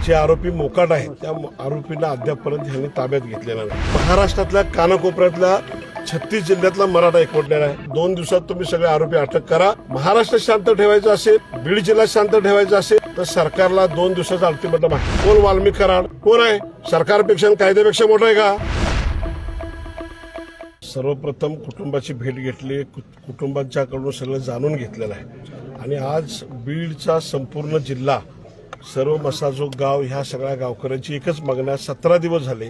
जे आरोपी मोकाट आहेत त्या आरोपींना अद्यापपर्यंत यांनी ताब्यात घेतलेला नाही। महाराष्ट्रातल्या कानाकोपऱ्यातल्या 36 जिल्ह्यातला मराठा एकवटलेला आहे। 2 दिवसात तुम्ही सगळे आरोपी अटक करा। महाराष्ट्र शांत ठेवायचं असेल, बीड जिल्हा शांत ठेवायचा असेल तर सरकारला 2 दिवसाचा अल्टिमेटम आहे। कोण वाल्मिक कराड कोण आहे? सरकारपेक्षा कायद्यापेक्षा मोठा आहे का? सर्वप्रथम कुटुंबाची भेट घेतली, कुटुंबांच्याकडून सगळं जाणून घेतलेलं आहे आणि आज बीडचा संपूर्ण जिल्हा, सर्व मसाजोग गाव, ह्या सगळ्या गावकऱ्यांची एकच मागणी आहे। 17 दिवस झाले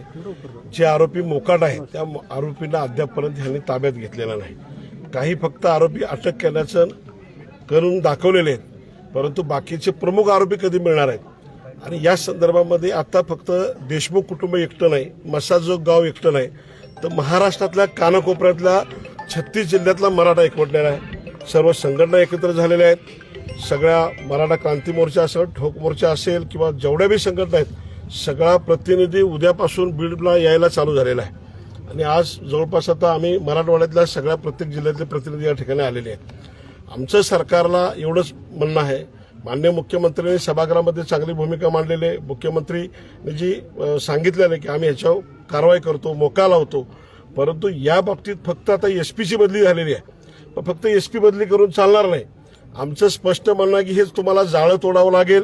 जे आरोपी मोकाट आहेत त्या आरोपींना अद्यापपर्यंत यांनी ताब्यात घेतलेला नाही। काही फक्त आरोपी अटक केल्याचं करून दाखवलेले आहेत, परंतु बाकीचे प्रमुख आरोपी कधी मिळणार आहेत? आणि या संदर्भामध्ये आता फक्त देशमुख कुटुंब एकटं नाही, मसाजोग गाव एकटं नाही, तर महाराष्ट्रातल्या कानाकोपऱ्यातल्या 36 जिल्ह्यातला मराठा एकवटलेला आहे। सर्व संघटना एकत्र झालेल्या आहेत। सगळ्या मराठा क्रांती मोर्चा असेल, ठोक मोर्चा असेल किंवा जेवढ्या बी संघटना आहेत, सगळा प्रतिनिधी उद्यापासून बीडला यायला चालू झालेला आहे। आणि आज जवळपास आता आम्ही मराठवाड्यातल्या सगळ्या प्रत्येक जिल्ह्यातले प्रतिनिधी या ठिकाणी आलेले आहेत। आमचं सरकारला एवढंच म्हणणं आहे, माननीय मुख्यमंत्र्यांनी सभागृहामध्ये चांगली भूमिका मांडलेली आहे। मुख्यमंत्रीने जी सांगितलेलं आहे की आम्ही ह्याच्यावर कारवाई करतो, मोका लावतो, परंतु या बाबतीत फक्त आता एसपीची बदली झालेली आहे, पण फक्त एसपी बदली करून चालणार नाही। आमचं स्पष्ट म्हणणं आहे की हेच तुम्हाला जाळं तोडावं लागेल।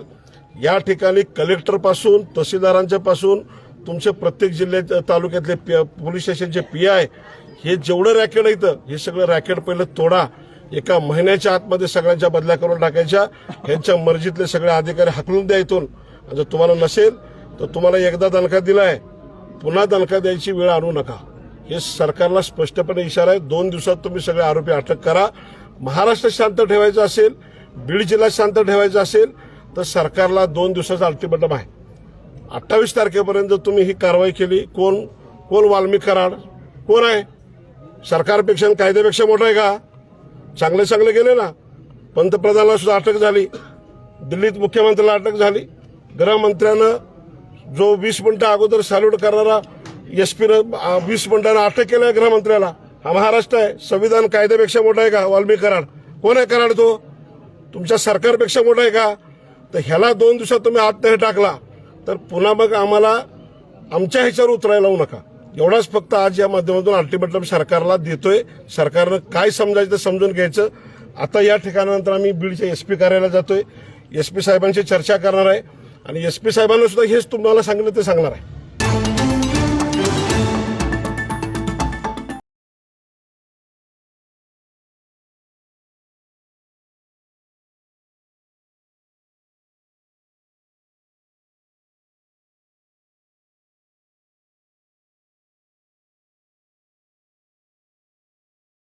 या ठिकाणी कलेक्टरपासून तहसीलदारांच्या पासून तुमचे प्रत्येक जिल्ह्यात तालुक्यातले पोलीस स्टेशनचे पीआय, हे जेवढं रॅकेट येतं हे सगळं रॅकेट पहिलं तोडा। एका महिन्याच्या आतमध्ये सगळ्यांच्या बदल्या करून टाकायच्या। ह्यांच्या मर्जीतले सगळे अधिकारी हाकलून द्या इथून। जर तुम्हाला नसेल तर तुम्हाला एकदा दणका दिलाय, पुन्हा दणका द्यायची वेळ आणू नका। हे सरकारला स्पष्टपणे इशारा आहे। 2 दिवसात तुम्ही सगळे आरोपी अटक करा। महाराष्ट्र शांत ठेवायचं असेल, बीड जिल्हा शांत ठेवायचा असेल तर सरकारला 2 दिवसाचा अल्टिमेटम आहे। 28 तारखेपर्यंत तुम्ही ही कारवाई केली, कोण वाल्मिक कराड कोण आहे? सरकारपेक्षा कायद्यापेक्षा मोठा आहे का? चांगले गेले ना। पंतप्रधानाला सुद्धा अटक झाली, दिल्लीत मुख्यमंत्र्याला अटक झाली, गृहमंत्र्यानं जो 20 मिनिटं अगोदर सॅल्यूट करणारा एसपीनं 20 मिनिटांना अटक केलं गृहमंत्र्याला। हा महाराष्ट्र आहे। संविधान कायद्यापेक्षा मोठा आहे का? वाल्मिक कराड कोण आहे? कराड तो तुमच्या सरकारपेक्षा मोठा आहे का? तर ह्याला 2 दिवसात तुम्ही आत नाही टाकला तर पुन्हा मग आम्हाला आमच्या ह्याच्यावर उतरायला लावू नका। एवढाच फक्त आज या माध्यमातून अल्टिमेटम सरकारला देतोय। सरकारनं काय समजायचं ते समजून घ्यायचं। आता या ठिकाणानंतर आम्ही बीडच्या एसपी कार्यालयाला जातोय, एसपी साहेबांची चर्चा करणार आहे आणि एसपी साहेबांना सुद्धा हेच तुम्हाला सांगितलं ते सांगणार आहे।